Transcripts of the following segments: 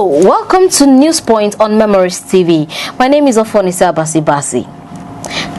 Hello, welcome to Newspoint on Memories TV. My name is Ofonisa Basi.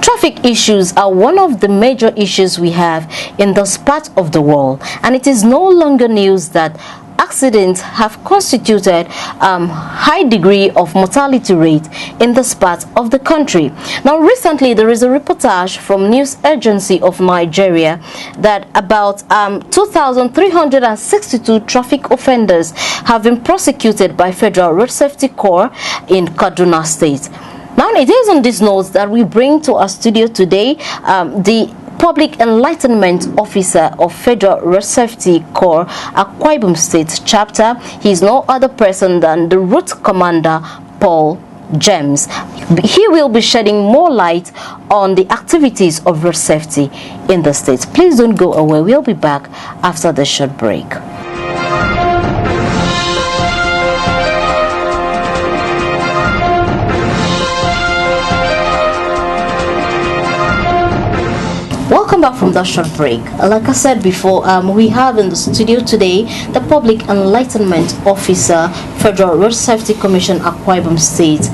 Traffic issues are one of the major issues we have in this part of the world, and it is no longer news that accidents have constituted high degree of mortality rate in this part of the country. Now, recently there is a reportage from News Agency of Nigeria that about 2,362 traffic offenders have been prosecuted by Federal Road Safety Corps in Kaduna State. Now, it is on this note that we bring to our studio today the Public Enlightenment Officer of Federal Road Safety Corps, Akwa Ibom State chapter. He is no other person than the Route Commander, Paul James. He will be shedding more light on the activities of road safety in the state. Please don't go away. We'll be back after the short break. Welcome back from that short break. Like I said before, we have in the studio today the Public Enlightenment Officer, Federal Road Safety Commission, Akwa Ibom State,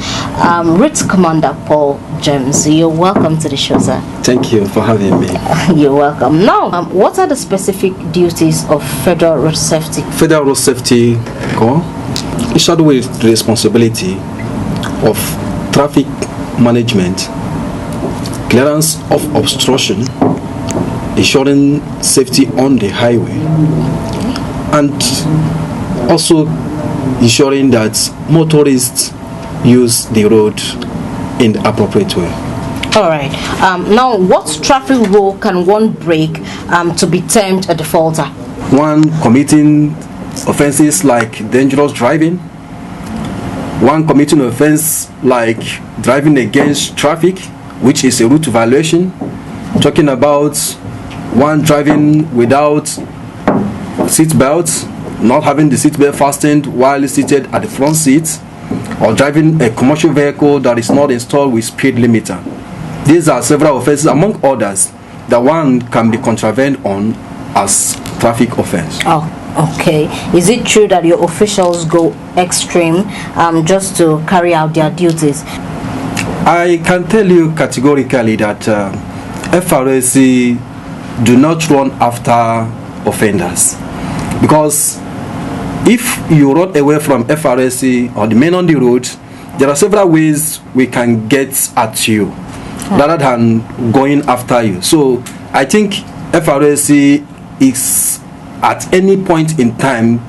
Route Commander Paul James. You're welcome to the show, sir. Thank you for having me. You're welcome. Now, what are the specific duties of Federal Road Safety? Federal Road Safety Corps is charged with the responsibility of traffic management, clearance of obstruction, ensuring safety on the highway, and also ensuring that motorists use the road in the appropriate way. All right. Now, what traffic rule can one break to be termed a defaulter? One committing offenses like dangerous driving, one committing offense like driving against traffic, which is a route violation, talking about one driving without seat belts, not having the seat belt fastened while seated at the front seat, or driving a commercial vehicle that is not installed with speed limiter. These are several offenses, among others, that one can be contravened on as traffic offense. Oh, okay. Is it true that your officials go extreme just to carry out their duties? I can tell you categorically that FRSC do not run after offenders, because if you run away from FRSC or the men on the road, there are several ways we can get at you rather than going after you. So I think FRSC is at any point in time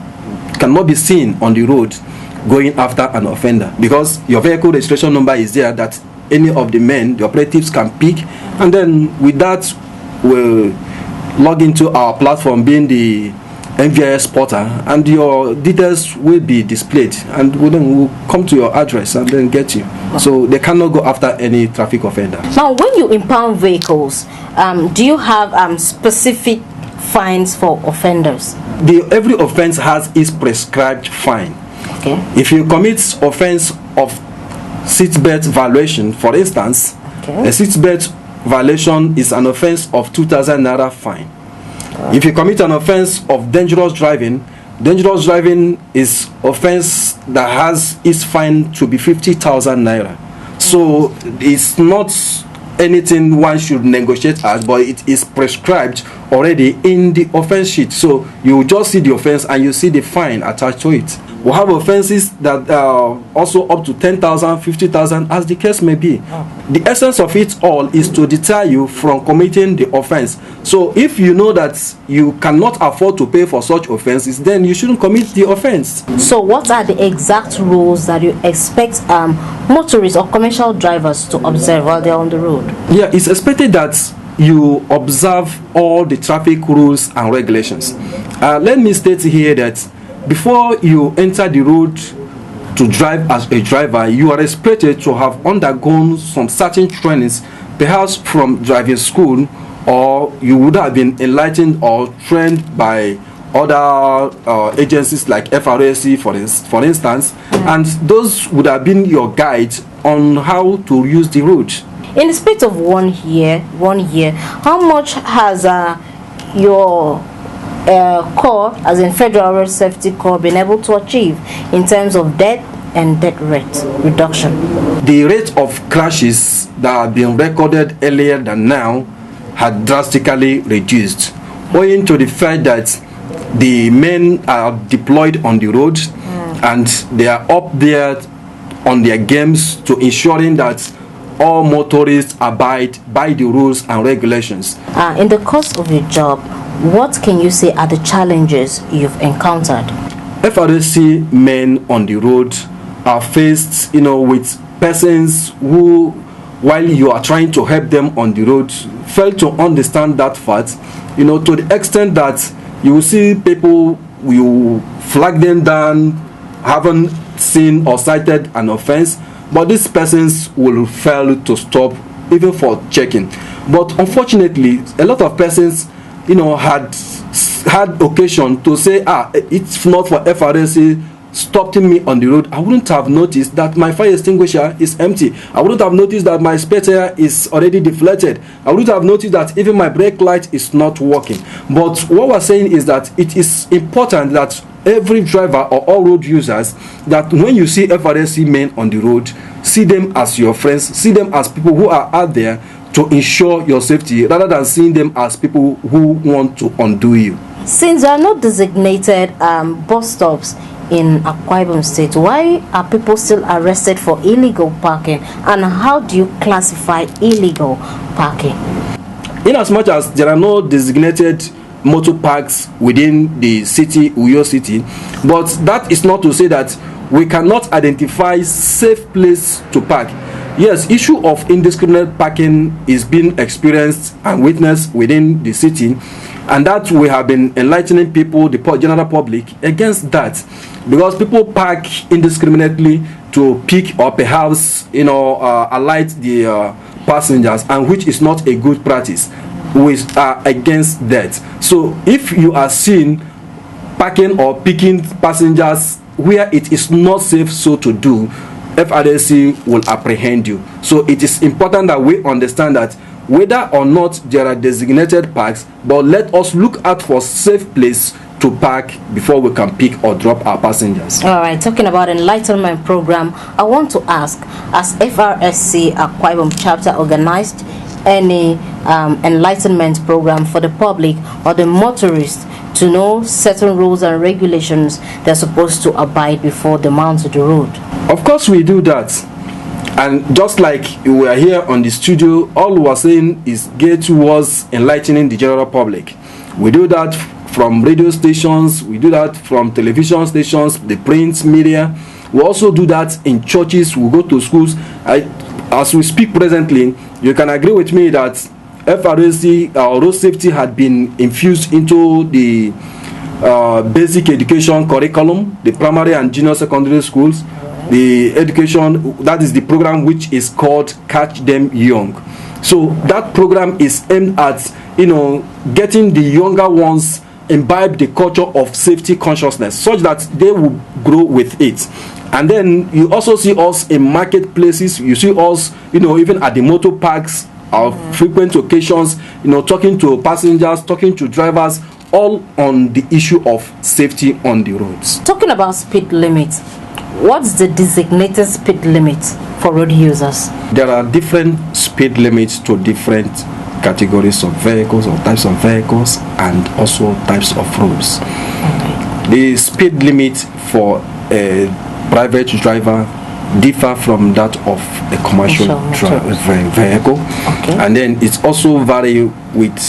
cannot be seen on the road going after an offender, because your vehicle registration number is there that any of the men, the operatives, can pick, and then with that we'll log into our platform, being the NVIS portal, and your details will be displayed, and we'll come to your address and then get you. So they cannot go after any traffic offender. Now, when you impound vehicles, do you have specific fines for offenders? Every offense has its prescribed fine. Okay. If you commit offense of seatbelt violation, for instance, okay, a seatbelt violation is an offense of 2,000 naira fine. If you commit an offense of dangerous driving is offense that has its fine to be 50,000 naira. So it's not anything one should negotiate at, but it is prescribed already in the offense sheet. So you just see the offense and you see the fine attached to it. We have offenses that are also up to 10,000, 50,000, as the case may be. The essence of it all is to deter you from committing the offense. So if you know that you cannot afford to pay for such offenses, then you shouldn't commit the offense. So what are the exact rules that you expect motorists or commercial drivers to observe while they're on the road? Yeah, it's expected that you observe all the traffic rules and regulations. Let me state here that before you enter the road to drive as a driver, you are expected to have undergone some certain trainings, perhaps from driving school, or you would have been enlightened or trained by other agencies like FRSC, for instance, and those would have been your guide on how to use the road. In the space of 1 year, how much has your Corps, as in Federal Road Safety Corps, been able to achieve in terms of death and death rate reduction? The rate of crashes that have been recorded earlier than now had drastically reduced, owing to the fact that the men are deployed on the road and they are up there on their games to ensuring that all motorists abide by the rules and regulations. In the course of your job, what can you say are the challenges you've encountered? FRSC men on the road are faced, with persons who, while you are trying to help them on the road, fail to understand that fact, to the extent that you will see people, you flag them down, haven't seen or cited an offense, but these persons will fail to stop even for checking. But unfortunately, a lot of persons, had occasion to say, it's not for FRSC stopping me on the road. I wouldn't have noticed that my fire extinguisher is empty. I wouldn't have noticed that my spare tire is already deflated. I wouldn't have noticed that even my brake light is not working. But what we're saying is that it is important that every driver or all road users, that when you see FRSC men on the road, see them as your friends, see them as people who are out there to ensure your safety, rather than seeing them as people who want to undo you. Since there are no designated bus stops in Akwa Ibom State, why are people still arrested for illegal parking, and how do you classify illegal parking? In as much as there are no designated motor parks within the city, Uyo City, but that is not to say that we cannot identify safe place to park. Yes, issue of indiscriminate parking is being experienced and witnessed within the city, and that we have been enlightening people, the general public, against that, because people park indiscriminately to pick or perhaps alight the passengers, and which is not a good practice. We are against that. So if you are seen parking or picking passengers where it is not safe so to do, FRSC will apprehend you. So it is important that we understand that whether or not there are designated parks, but let us look out for safe place to park before we can pick or drop our passengers. All right, talking about Enlightenment program, I want to ask, has FRSC Akwa Ibom chapter organized any enlightenment program for the public or the motorists to know certain rules and regulations they're supposed to abide before they mount to the road? Of course we do that, and just like we are here on the studio, all we are saying is geared towards enlightening the general public. We do that from radio stations, we do that from television stations, the print media. We also do that in churches, we go to schools. As we speak presently, you can agree with me that FRSC road safety had been infused into the basic education curriculum, the primary and junior secondary schools. The education, that is the program which is called Catch Them Young. So that program is aimed at getting the younger ones imbibe the culture of safety consciousness, such that they will grow with it. And then you also see us in marketplaces, you see us even at the motor parks, our frequent occasions, talking to passengers, talking to drivers, all on the issue of safety on the roads. Talking about speed limit, what's the designated speed limit for road users? There are different speed limits to different categories of vehicles or types of vehicles, and also types of roads. Okay. The speed limit for a private driver differ from that of a commercial vehicle. Okay. And then it's also vary with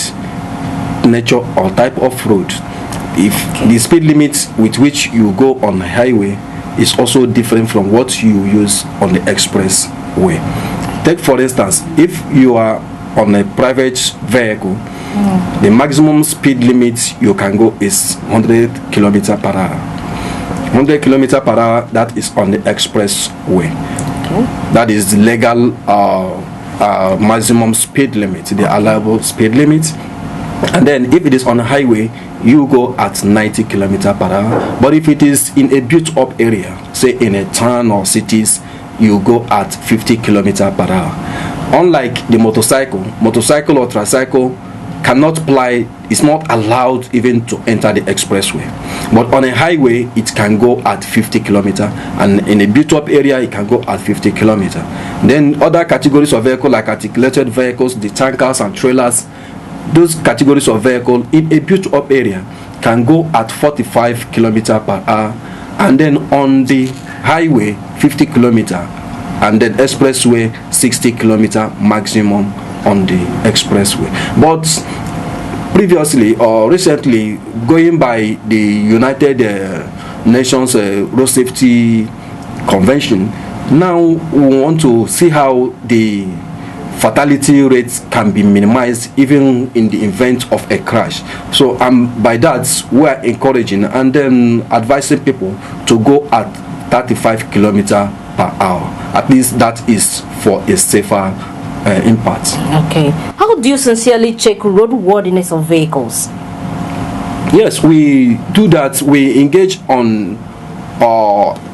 nature or type of road. If the speed limit with which you go on highway is also different from what you use on the express way. Take for instance, if you are on a private vehicle, the maximum speed limit you can go is 100 km per hour. 100 km per hour, that is on the express way. Okay. That is the legal maximum speed limit, the allowable speed limit. And then if it is on a highway, you go at 90 km per hour. But if it is in a built up area, say in a town or cities, you go at 50 km per hour. Unlike the motorcycle or tricycle, cannot ply, it's not allowed even to enter the expressway. But on a highway, it can go at 50 kilometers, and in a built-up area, it can go at 50 kilometers. Then other categories of vehicles, like articulated vehicles, the tankers and trailers, those categories of vehicles in a built-up area can go at 45 kilometers per hour, and then on the highway 50 kilometers, and then expressway 60 kilometers maximum on the expressway. But previously or recently, going by the United Nations Road Safety Convention, now we want to see how the fatality rates can be minimized even in the event of a crash. So by that, we are encouraging and then advising people to go at 35 kilometers per hour. At least that is for a safer impact. Okay. How do you sincerely check roadworthiness of vehicles? Yes, we do that. We engage on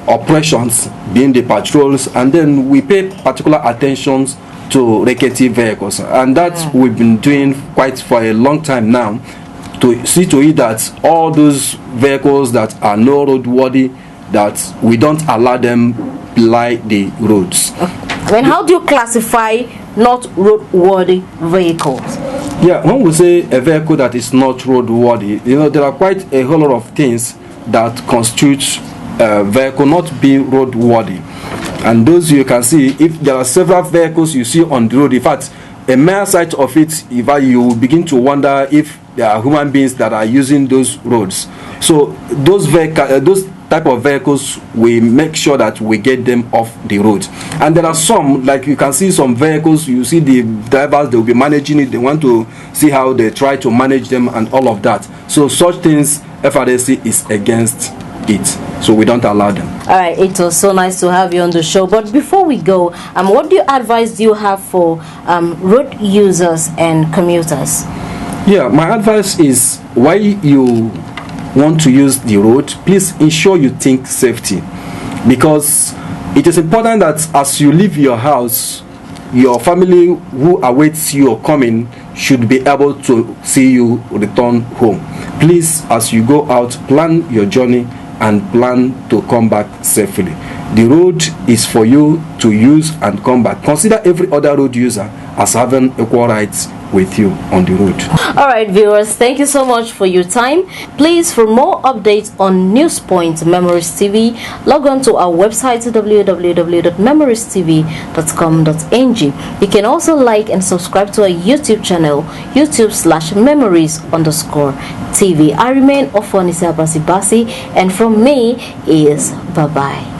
operations, being the patrols, and then we pay particular attention to rickety vehicles, and that we've been doing quite for a long time now, to see to it that all those vehicles that are no roadworthy, that we don't allow them ply the roads. Then how do you classify not roadworthy vehicles? Yeah, when we say a vehicle that is not roadworthy, there are quite a whole lot of things that constitute a vehicle not being roadworthy. And those you can see, if there are several vehicles you see on the road, in fact, a mere sight of it, you will begin to wonder if there are human beings that are using those roads. So those type of vehicles, we make sure that we get them off the road. And there are some, like you can see some vehicles, you see the drivers, they will be managing it, they want to see how they try to manage them and all of that. So such things, FRSC is against it, so we don't allow them. All right, it was so nice to have you on the show. But before we go, what advice do you have for road users and commuters? Yeah, my advice is, while you want to use the road, please ensure you think safety, because it is important that as you leave your house, your family who awaits your coming should be able to see you return home. Please, as you go out, plan your journey and plan to come back safely. The road is for you to use and come back. Consider every other road user as having equal rights with you on the road. All right, viewers, thank you so much for your time. Please, for more updates on Newspoint Memories TV, log on to our website www.memoriestv.com.ng. You can also like and subscribe to our YouTube channel, youtube.com/memories_TV. I remain Ofonisa Basibasi, and from me is bye-bye.